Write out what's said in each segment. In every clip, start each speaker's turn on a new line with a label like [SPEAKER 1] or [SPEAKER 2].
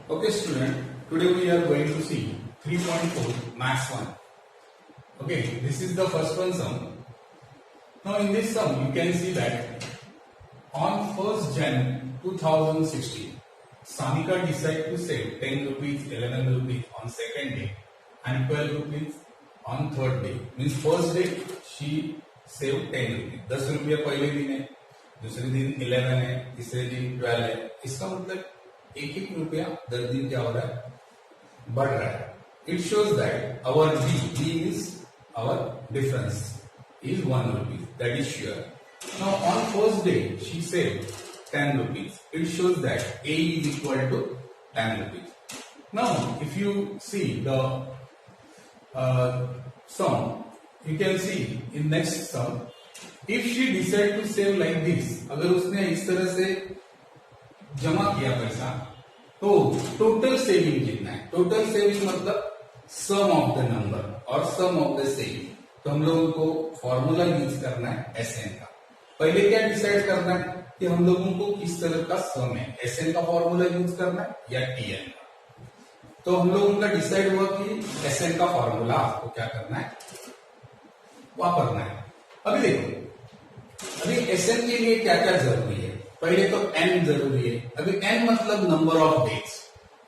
[SPEAKER 1] Okay, student. Today we are going to see 3.4 Maths 1. Okay, this is the first one sum. Now in this sum, you can see that on 1st Jan 2016, Sanika decided to save 10 rupees, 11 rupees on second day and 12 rupees on third day. Means first day she saved 10 rupees. 10 रुपया पहले दिन है, दूसरे दिन 11 है, तीसरे दिन 12 है. इसका मतलब एक एक रुपया दर दिन क्या हो रहा है, बढ़ रहा है. It shows that our B is our difference is 1 rupee. That is sure. Now on first day she saved 10 rupees. It shows that A is equal to 10 rupees. Now if you see the sum, you can see in next sum, if she decide to save like this, अगर उसने इस तरह से जमा किया पैसा, तो total saving कितना है? टोटल सेविंग मतलब सम ऑफ द नंबर और सम ऑफ द सेविंग. तो हम लोगों को फॉर्मूला यूज करना है एसएन का. पहले क्या डिसाइड करना है कि हम लोगों को किस तरह का सम है, एसएन का फॉर्मूला यूज करना है या टीएन का. तो हम लोगों का डिसाइड हुआ कि एसएन का फॉर्मूला आपको क्या करना है, वापरना है. अभी देखो, अभी एसएन के लिए क्या क्या जरूरी है. पहले तो एन जरूरी है. अभी एन मतलब नंबर ऑफ डेज.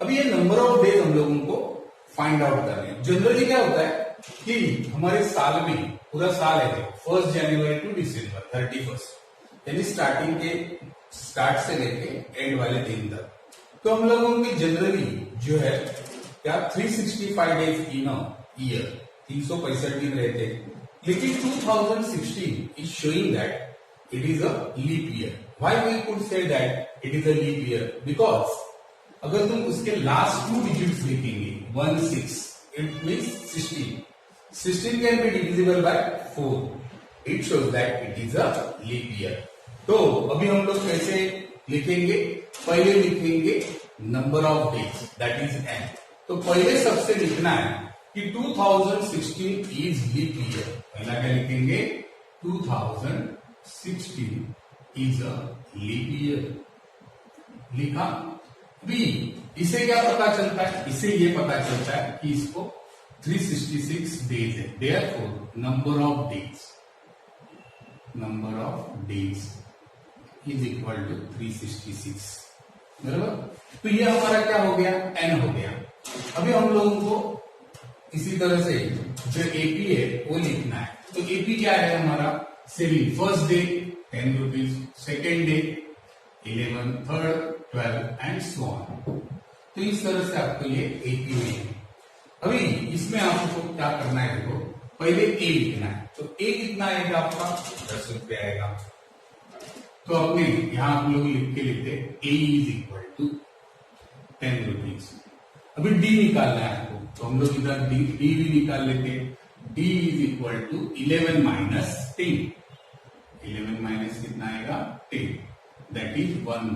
[SPEAKER 1] अभी ये नंबर ऑफ डेज हम लोगों को फाइंड आउट करने हैं. जनरली क्या होता है कि हमारे साल में पूरा साल है 1 जनवरी टू डिसम्बर 31, यानी स्टार्टिंग के स्टार्ट से लेके एंड वाले दिन तक. तो हम लोगों की जनरली जो है क्या 365 डेज इन अ ईयर, 365 दिन रहते हैं. लेकिन 2016 is showing that it is a leap year. Why we could say that it is a leap year? Because अगर तुम उसके लास्ट 2 डिजिट्स लिखेंगे 16, it means 16. 16 can be divisible by 4. It shows that it is a leap year. तो अभी हम लोग कैसे लिखेंगे? पहले लिखेंगे number of days, that is n. तो पहले सबसे लिखना है कि 2016 इज लीप ईयर. पहला क्या लिखेंगे? 2016 इज अ लीप ईयर. लिखा. बी, इसे क्या पता चलता है? इसे ये पता चलता है कि इसको 366 डेज है. Therefore number of days is equal to 366. बराबर. तो ये हमारा क्या हो गया? एन हो गया. अभी हम लोगों को इसी तरह से जो एपी है वो लिखना है. तो एपी क्या है हमारा? Saving. First day 10 rupees, second day 11, third 12 and so on. तो इस तरह से आपको ये एपी में है. अभी इसमें आपको क्या करना है? देखो, पहले ए लिखना है. तो ए कितना आएगा आपका? 10 रुपये आएगा. तो अपने यहां आप लोग लिख के लिखते ए इज इक्वल टू 10 रुपीज. अभी डी निकालना है आपको. तो हम लोग इधर डी भी निकाल लेते. D is equal to 11 minus 10. 11 minus कितना आएगा? 10. That is 1.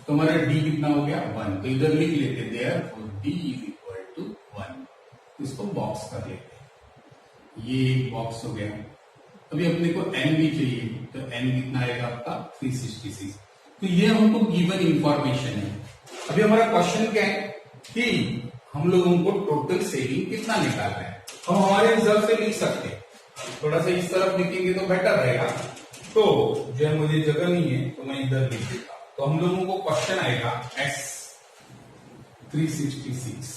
[SPEAKER 1] तो हमारा डी कितना हो गया? 1. तो इधर लिख लेते therefore D is equal to 1. इसको बॉक्स कर लेते. ये एक बॉक्स हो गया. अभी अपने को एन भी चाहिए. तो एन कितना आएगा आपका? 366. तो ये हमको गिवन इंफॉर्मेशन है. अभी हमारा क्वेश्चन क्या है कि हम लोगों को टोटल सेविंग कितना निकालना है. हम हमारे हिसाब से लिख सकते हैं. थोड़ा सा इस तरफ लिखेंगे तो बेटर रहेगा. तो जो है मुझे जगह नहीं है तो मैं इधर लिख देता. तो हम लोगों को क्वेश्चन आएगा एस 366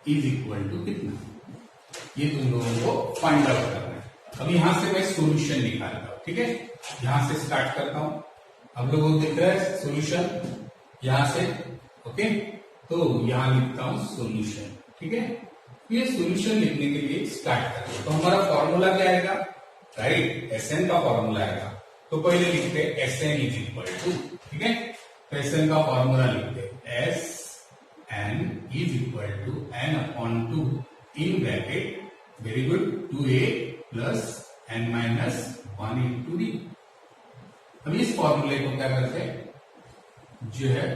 [SPEAKER 1] इज इक्वल टू कितना. ये तुम लोगों को फाइंड आउट करना है. अब यहां से मैं सॉल्यूशन निकालता हूं. ठीक है, यहां से स्टार्ट करता हूं. आप लोगों को दिख रहा है सॉल्यूशन यहां से. ओके, तो यहां लिखता हूं सॉल्यूशन. ठीक है, ये सॉल्यूशन लिखने के लिए स्टार्ट करते हैं. तो हमारा फॉर्मूला क्या आएगा? राइट, एसएन का फॉर्मूला आएगा. तो पहले लिखते हैं S N is equal to. ठीक है, तो एस एन का फॉर्मूला लिखते हैं S N is equal to N upon 2 in bracket. Very good. 2a plus N minus 1 into D. अब इस फॉर्मूले को क्या करते हैं, जो है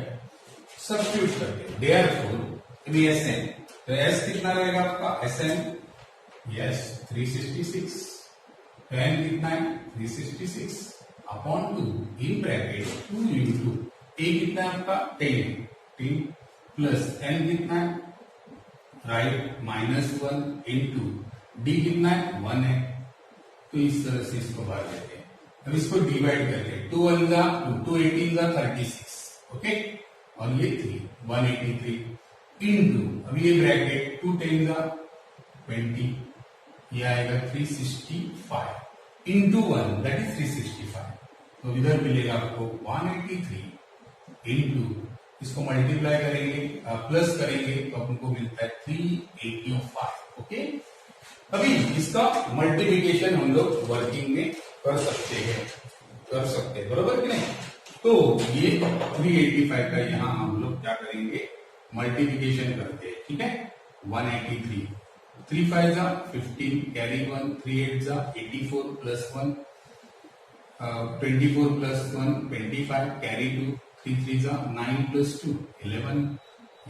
[SPEAKER 1] सब्स्टिट्यूट करते हैं. देयरफॉर एस एन, तो एस कितना रहेगा आपका? S N yes 366. एन कितना है? 366 अपॉन 2 इन ब्रैकेट 2 इंटू ए कितना है आपका? 10. 15 प्लस n कितना है, राइट, -1 इंटू डी कितना है, 1 है। तो इस तरह से इसको बाहर लेते हैं। अब इसको डिवाइड करते हैं, 2 1 जा 2, 2 18 जा 36, ओके, और ये 3 183 इंटू, अब ये ब्रैकेट 2 10 जा 20, ये आएगा 365 इंटू 1 दैट इज 365। तो इधर मिलेगा आपको 183 इंटू, इसको मल्टीप्लाई करेंगे प्लस करेंगे तो हमको मिलता है 385, ओके। अभी इसका मल्टीप्लिकेशन हम लोग वर्किंग में कर सकते हैं, बरोबर कि नहीं। तो ये 385 का यहाँ हम लोग क्या करेंगे, मल्टीप्लिकेशन करते हैं, ठीक है। 183 3 5 जा 15 कैरी 1, 3 8 जा 84 प्लस 1 24 प्लस 1 25 कैरी 2, 3 3 जा 9 प्लस 2 11,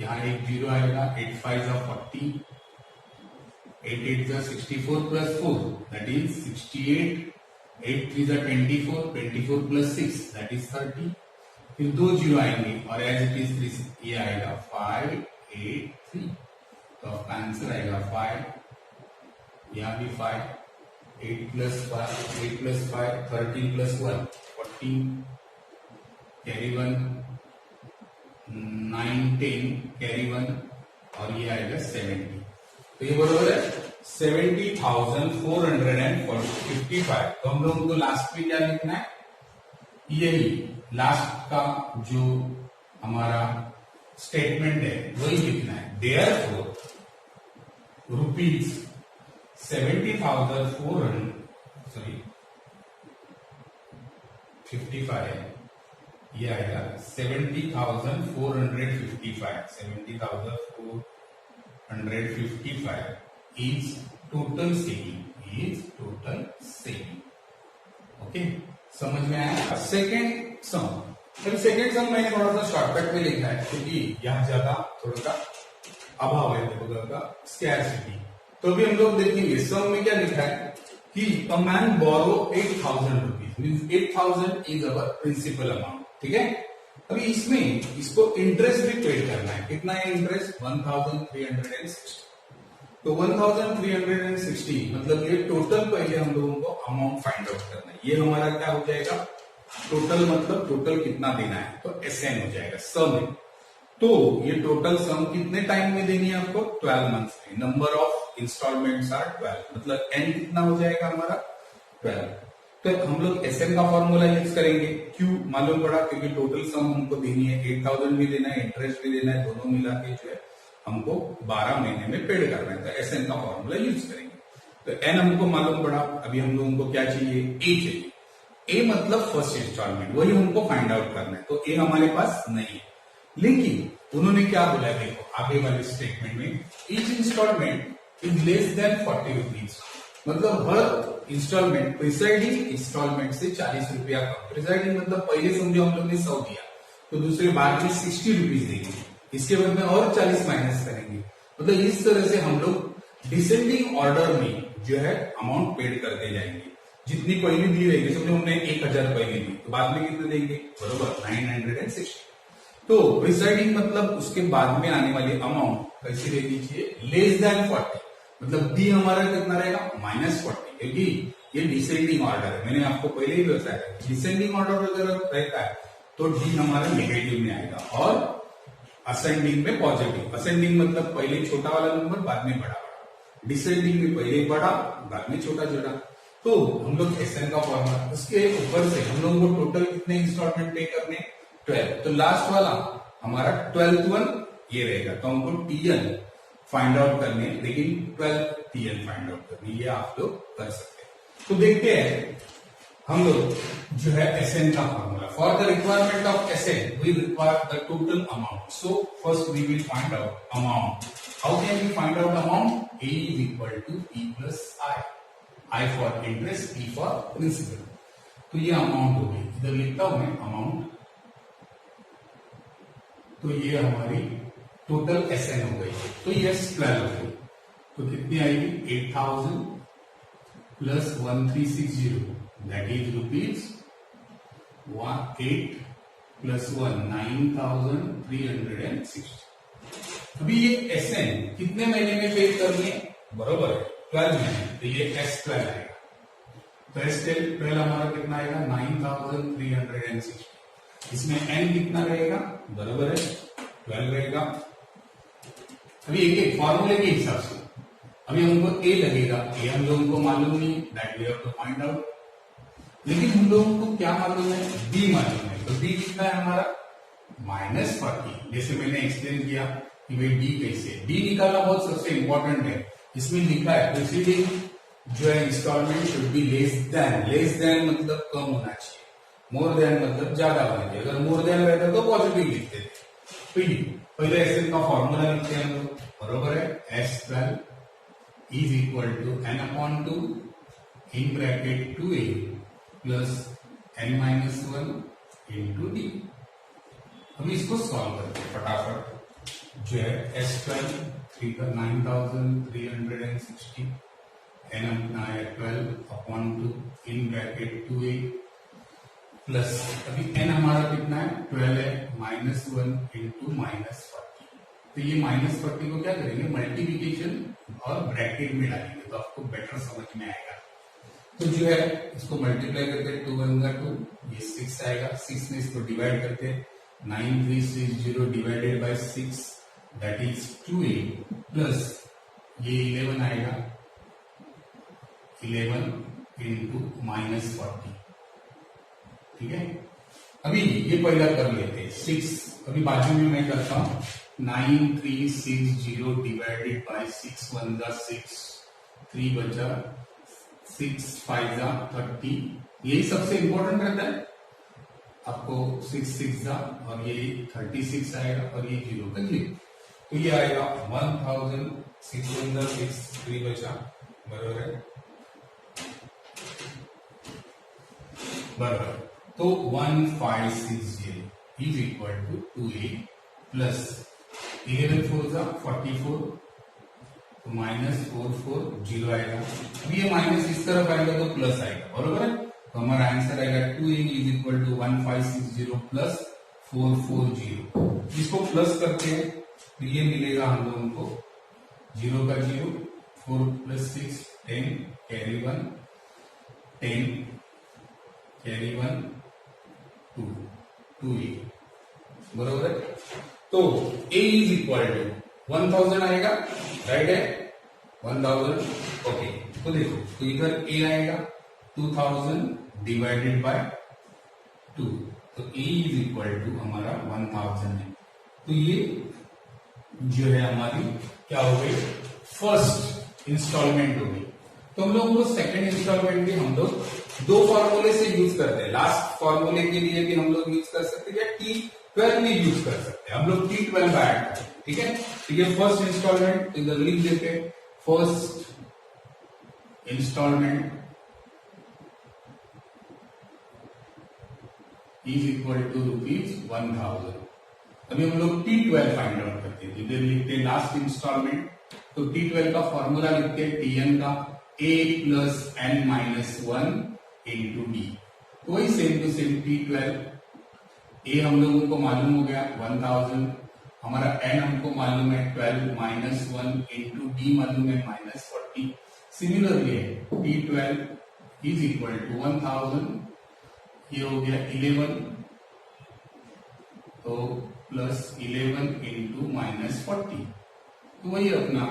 [SPEAKER 1] यहाँ एक 0 आएगा, 8 5 जा 40, 8 8 जा 64 प्लस 4 दैट इज 68, 8 3 जा 24, 24 प्लस 6 दैट इज 30, फिर 2 0 आएंगे और एज इट इज ये आएगा 583। तो आपका आंसर आएगा 5, यहाँ भी 5, 8 plus 5 8 plus 5 13 plus 1 14 carry 1 9 10 carry 1 और ये आएगा 70। तो ये बरोबर है 70,455। तो हम लोगों को लास्ट में क्या लिखना है, यही लास्ट का जो हमारा स्टेटमेंट है वही लिखना है। देयरफॉर रुपीज 70,455 ये आएगा 70,455 इज टोटल सेविंग, ओके। समझ में आया। सेकेंड सम, सेकेंड सम मैंने थोड़ा सा शॉर्टकट में लिखा है क्योंकि यहाँ ज्यादा थोड़ा सा अभाव है, स्कैर्सिटी। तो अभी हम लोग देखेंगे सम में क्या लिखा है कि a man borrow 8,000 rupees, means 8,000 is our principal amount, ठीक है। अभी इसमें इसको इंटरेस्ट भी पेड करना है, कितना है इंटरेस्ट, 1,360। तो 1,360 मतलब ये टोटल पहले हम लोगों को अमाउंट फाइंड आउट करना है। ये हमारा क्या हो जाएगा, टोटल मतलब टोटल कितना देना है, तो SN हो जाएगा सम है। तो ये टोटल सम कितने टाइम में देनी है आपको, 12 मंथ्स में। नंबर ऑफ इंस्टॉलमेंट्स आर 12, मतलब n कितना हो जाएगा हमारा 12। तो हम लोग SN का फॉर्मूला यूज करेंगे, क्यों मालूम पड़ा, क्योंकि टोटल सम हमको देनी है, 8,000 भी देना है, इंटरेस्ट भी देना है, दोनों मिला के जो है हमको 12 महीने में पेड करना है। तो SN का फॉर्मूला यूज करेंगे। तो n हमको मालूम पड़ा। अभी हम लोगों को क्या चाहिए, A चाहिए। A मतलब फर्स्ट इंस्टॉलमेंट, वही हमको फाइंड आउट करना है। तो A हमारे पास नहीं है, लेकिन उन्होंने क्या बोला, देखो आगे वाले स्टेटमेंट में, each instalment is less than 40 rupees, मतलब हर इंस्टॉलमेंट प्रिसाइडिंग इंस्टॉलमेंट से 40 रुपया कम। प्रिसाइडिंग मतलब पहले समझो हम लोग ने 100 दिया, तो दूसरे बाद में 60 रुपीज देंगे, इसके बाद में और 40 माइनस करेंगे। मतलब इस तरह से हम लोग डिसेंडिंग ऑर्डर में जो है अमाउंट पेड करते जाएंगे। जितनी पहले दी रहेगी, समझो हमने 1,000 पहले दी, तो बाद में कितने देंगे, बरोबर 960। तो प्रिसाइडिंग मतलब उसके बाद में आने वाली अमाउंट कैसी रह दीजिए, लेस देन 40, मतलब डी हमारा कितना रहेगा, -40, क्योंकि ये डिसेंडिंग ऑर्डर है। मैंने आपको पहले ही बताया, डिसेंडिंग ऑर्डर अगर रहता है तो डी हमारा नेगेटिव में आएगा और असेंडिंग में पॉजिटिव। असेंडिंग मतलब पहले छोटा वाला नंबर बाद में बड़ा, डिसेंडिंग में पहले बड़ा बाद में छोटा। तो हम लोग SN का फॉर्मूला, उसके ऊपर से हम लोगों को टोटल कितने इंस्टॉलमेंट पे करने, 12। तो लास्ट वाला हमारा 12th वन ये रहेगा। तो हमको TN फाइंड आउट करने, लेकिन 12th TN फाइंड आउट करनी, ये आप लोग कर सकते हैं। तो देखते हैं हम लोग जो है SN का formula. For the requirement of SN we require the total amount. So first we will find out amount. How can we find out amount, A is equal to P plus I for interest, P for principal. तो ये amount हो गई, इधर लिखता हूं मैं amount. तो ये हमारी टोटल SN हो गई। तो यस 12 हो गई, तो कितनी आएगी, 8,000 plus 1360 that is rupees 8 plus 1 9360। अभी ये SN कितने महीने में पे करनी है? बरोबर है 12 महीने, तो ये S12 आएगा। तो S12 हमारा कितना आएगा? 9360। इसमें N कितना रहेगा? बराबर है 12 रहेगा। अभी एक एक फॉर्मूले के हिसाब से अभी हमको A लगेगा, A हम लोगों को मालूम नहीं, that we have to find out. लेकिन हम लोगों को क्या मालूम है? B मालूम है। तो B कितना है हमारा? -40। जैसे मैंने एक्सप्लेन किया कि भाई D कैसे, D निकालना बहुत सबसे इंपॉर्टेंट है। इसमें लिखा है प्रीसीडिंग जो है instalment should be less than मतलब कम होना चाहिए, मोर देन मतलब ज्यादा होना चाहिए। अगर मोर देन रहता तो पॉजिटिव लिखते थे। तो ये पहले SN का फॉर्मूला लिखते हैं हम लोग, बरोबर है S12 is equal to n/2 in bracket 2a plus n-1 into D. अभी इसको सॉल्व करते हैं फटाफट। जो है S12 3 का 9360 n अपना है 12/2 इन ब्रैकेट 2a प्लस अभी n हमारा कितना है? 12 है, -1 इंटू -40। तो ये -40 को क्या करेंगे? मल्टीप्लिकेशन और ब्रैकेट में डालेंगे तो आपको बेटर समझ में आएगा। तो जो है इसको मल्टीप्लाई करते 2 1 2, ये 6 आएगा। 6 में इसको डिवाइड करते 9360 divided by 6 that is 2a plus ये 11 आएगा, 11 इंटू -40। ठीक है, अभी ये पहला कर लेते हैं 6। अभी बाजू में मैं करता हूं 9360 डिवाइडेड बाय 6 1 6, 3 बचा, 6 5 30। यही सबसे इंपॉर्टेंट रहता है आपको। 6 6 और ये 36 आएगा और ये 0 का 0। तो ये आएगा 1000, 6 1 6, 3 बचा, बराबर है, बराबर। तो 1560 is equal to 2a plus 11 4 44, तो -44 आएगा। अब ये माइनस इस तरफ आएगा तो प्लस आएगा, बरोबर है। तो हमारा आंसर आएगा 2a is equal to 1560 plus 440। इसको प्लस करते हैं तो ये मिलेगा हम लोगों को 0 का 0, 4 प्लस 6 10, कैरी 1 10, कैरी 1 2a, बरोबर है। तो a इज इक्वल टू 1000 आएगा, राइट है, 1000। ओके, तो देखो तो इधर a आएगा 2000 डिवाइडेड बाय 2, तो a इज इक्वल टू हमारा 1000 है। तो ये जो है हमारी क्या हो गई? फर्स्ट इंस्टॉलमेंट हो गई। तो हम लोगों को सेकंड इंस्टॉलमेंट भी हम लोग 2 फॉर्मूले से यूज करते हैं। लास्ट फॉर्मूले के लिए भी हम लोग यूज कर सकते हैं या T12 भी यूज कर सकते हैं। हम लोग T12 ऐड करते हैं, ठीक है। तो ये फर्स्ट इंस्टॉलमेंट इधर लिख देते हैं, first instalment is equal to ₹1000। अभी हम लोग T12 फाइंड आउट करते हैं। इधर लिखते हैं लास्ट इंस्टॉलमेंट, तो T12 का फॉर्मूला लिखते हैं Tn का a plus n-1 into D. तो वही same to same T12 a हम लोगों को मालूम हो गया 1000, हमारा n हमको मालूम है 12 -1 इंटू डी मालूम है -40। Similarly T12 is equal to 1000, ये हो गया 11, तो प्लस 11 इंटू -40, तो वही अपना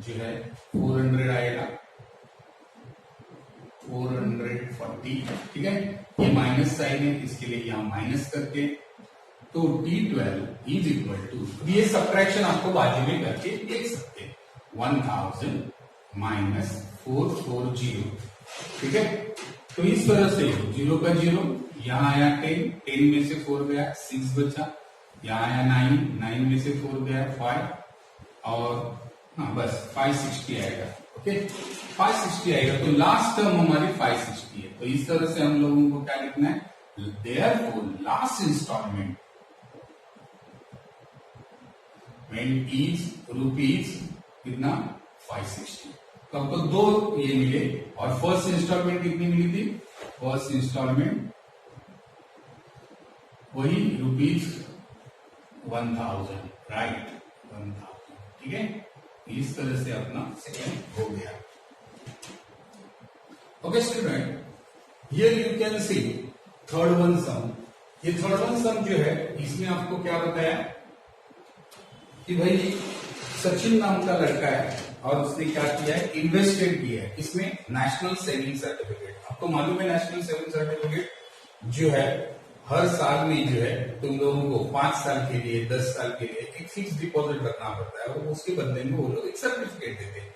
[SPEAKER 1] जो है 400 आएगा, 440। ठीक है, ये माइनस साइन है इसके लिए यहाँ माइनस करके, तो T12 इज इक्वल टू, ये सब्ट्रैक्शन आपको बाजू में करके देख सकते हैं, 1000 माइनस 440। ठीक है, तो इस तरह से 0 का 0, यहाँ आया 10, 10 में से 4 गया 6 बचा, यहाँ आया 9, 9 में से 4 गया 5, और हाँ बस 560 आएगा। ओके, 560 आएगा, तो लास्ट टर्म हमारी 560 है। तो इस तरह से हम लोगों को क्या लिखना है, therefore last instalment when is rupees कितना 560। तो आपको 2 ये मिले, और फर्स्ट इंस्टॉलमेंट कितनी मिली थी? फर्स्ट इंस्टॉलमेंट वही ₹1000, राइट, 1000, ठीक है। इस तरह से अपना सेकंड हो गया। Okay student, here you can see third one sum. ये थर्ड वन सम जो है, इसमें आपको क्या बताया कि भाई सचिन नाम का लड़का है और उसने क्या किया है, इन्वेस्टेड किया है इसमें नेशनल सेविंग सर्टिफिकेट। आपको मालूम है नेशनल सेविंग सर्टिफिकेट जो है हर साल में जो है तुम लोगों को 5 साल के लिए 10 साल के लिए एक फिक्स डिपॉजिट रखना पड़ता है और उसके बदले में वो लोग एक सर्टिफिकेट देते हैं,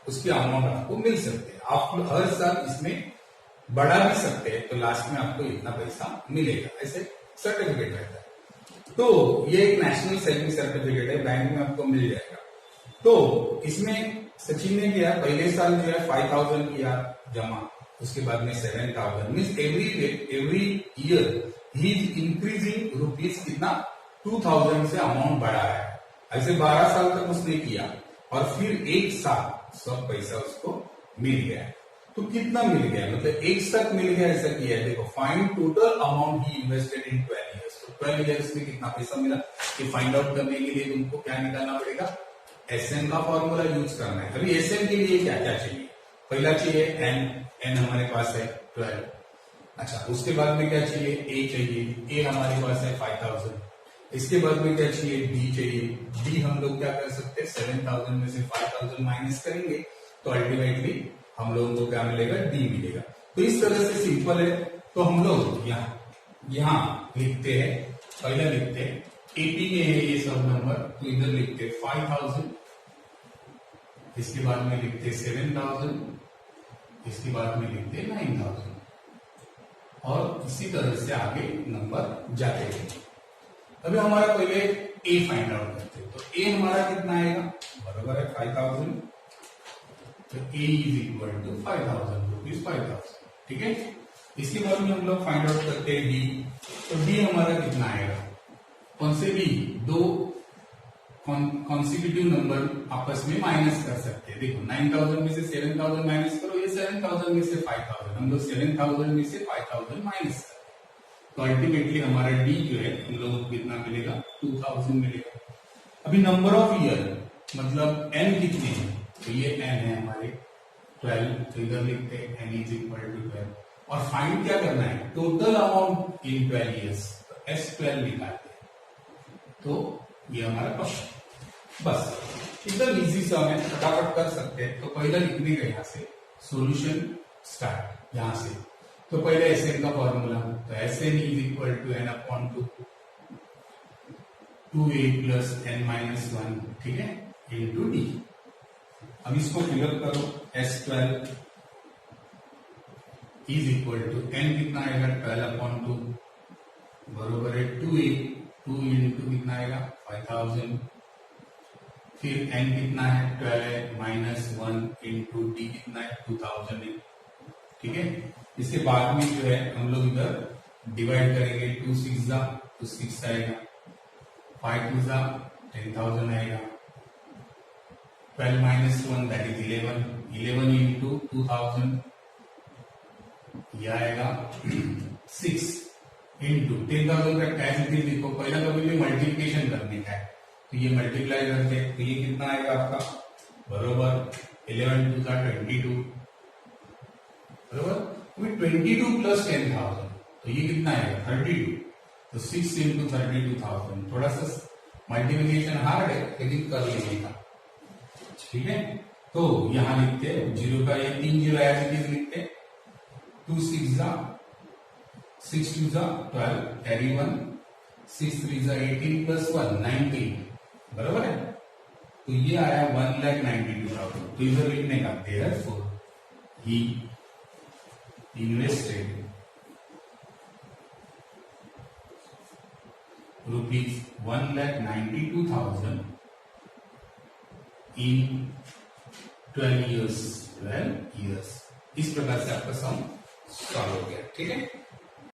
[SPEAKER 1] उसकी अमाउंट आपको मिल सकते हैं। आप हर साल इसमें बढ़ा भी सकते हैं तो लास्ट में आपको इतना पैसा मिलेगा, ऐसे सर्टिफिकेट रहता है। तो ये एक नेशनल सेविंग सर्टिफिकेट है, बैंक में आपको मिल जाएगा। तो इसमें सचिन ने किया पहले साल जो है 5000 किया जमा, उसके बाद में 7000, means every year he is increasing rupees कितना 2000 से अमाउंट बढ़ा है। ऐसे 12 साल तक उसने किया और फिर एक साथ सब पैसा उसको मिल गया। तो कितना मिल गया, मतलब एक साथ मिल गया ऐसा किया है। देखो, find total amount he invested in 12 years. तो 12 ईयर्स में कितना पैसा मिला, ये फाइंड आउट करने के लिए तुमको क्या निकालना पड़ेगा, एसएन का फॉर्मूला यूज करना है। अभी एसएन के लिए क्या क्या चाहिए, पहला चाहिए एन हमारे पास है 12। अच्छा, उसके बाद में क्या चाहिए, ए चाहिए, ए हमारे पास है 5000। इसके बाद में क्या चाहिए, डी चाहिए, डी हम लोग क्या कर सकते हैं 7000 में से 5000 माइनस करेंगे तो अल्टीमेटली हम लोगों को क्या मिलेगा, डी मिलेगा। तो इस तरह से सिंपल है। तो हम लोग यहाँ लिखते हैं, पहला लिखते हैं 80 में है ये सब नंबर, तो इधर लिखते हैं 5000, इसके बाद में लिखते 7000, इसके बाद में लिखते 9000 और इसी तरह से आगे नंबर जाते हैं। अभी हमारा पहले ए फाइंड आउट करते हैं। तो ए हमारा कितना आएगा, बराबर है 5000, तो ए इज इक्वल टू 5000 रुपीज 5000, ठीक है। इसके बाद में हम लोग फाइंड आउट करते हैं डी। तो डी हमारा कितना आएगा, कौन से भी दो कॉन्सिक्यूटिव नंबर आपस में माइनस कर सकते हैं। देखो 9000 में से 7000 माइनस करो, ये 7000 में से 5000, हम लोग 7000 में से 5000 माइनस करें तो अल्टीमेटली हमारा डी जो है हम लोगों को कितना मिलेगा, 2000 मिलेगा। अभी नंबर ऑफ ईयर मतलब एन कितने हैं, तो ये एन है हमारे 12, तो इधर लिखते हैं एन इज इक्वल टू 12 और फाइंड क्या करना है, टोटल अमाउंट इन 12 ईयर्स, तो S12 निकालते हैं। तो ये हमारा क्वेश्चन, बस एकदम इजी सा है, फटाफट कर सकते हैं। तो पहला लिखने का यहाँ से सॉल्यूशन स्टार्ट, यहाँ से तो पहले एसएन का फॉर्मूला, तो SN is equal to N upon 2a plus n minus 1, ठीक है, इंटू डी। अब इसको फिलअप करो, S12 is equal to N कितना आएगा 12 अपॉन 2 बरोबर है 2a, 2 इंटू कितना आएगा 5000, फिर n कितना है 12 है माइनस 1 इंटू डी कितना है 2000 है, ठीक है। इसके बाद में जो है हम लोग इधर डिवाइड करेंगे, 2 6 जा तो 6 आएगा, 5 2 जा 10,000 आएगा, 12 माइनस 1 दैट इज 11, 11 इंटू 2000 यह आएगा 6 इंटू 10,000 का टैक्स भी लिखो, पहला कभी भी मल्टीप्लिकेशन करने का है तो ये मल्टीप्लाई करते हैं, तो ये कितना आएगा आपका बरोबर 11 2 का 22 बरोबर। 22 प्लस 10,000 तो ये कितना आएगा 32, तो 6 इंटू 32,000, थोड़ा सा मल्टीप्लिकेशन हार्ड है लेकिन कर लेने का, ठीक है। तो यहां लिखते हैं जीरो का ये 3 जीरो एज इट इज लिखते हैं, 2 6 जा 6 2 जा 12 कैरी 1, 6 3 जा 18 प्लस 1 19 बराबर है। तो ये आया 1,92,000, तो इधर लिखने का therefore he invested rupees 1,92,000 in 12 years। इस प्रकार से आपका सम सॉल्व हो गया, ठीक है।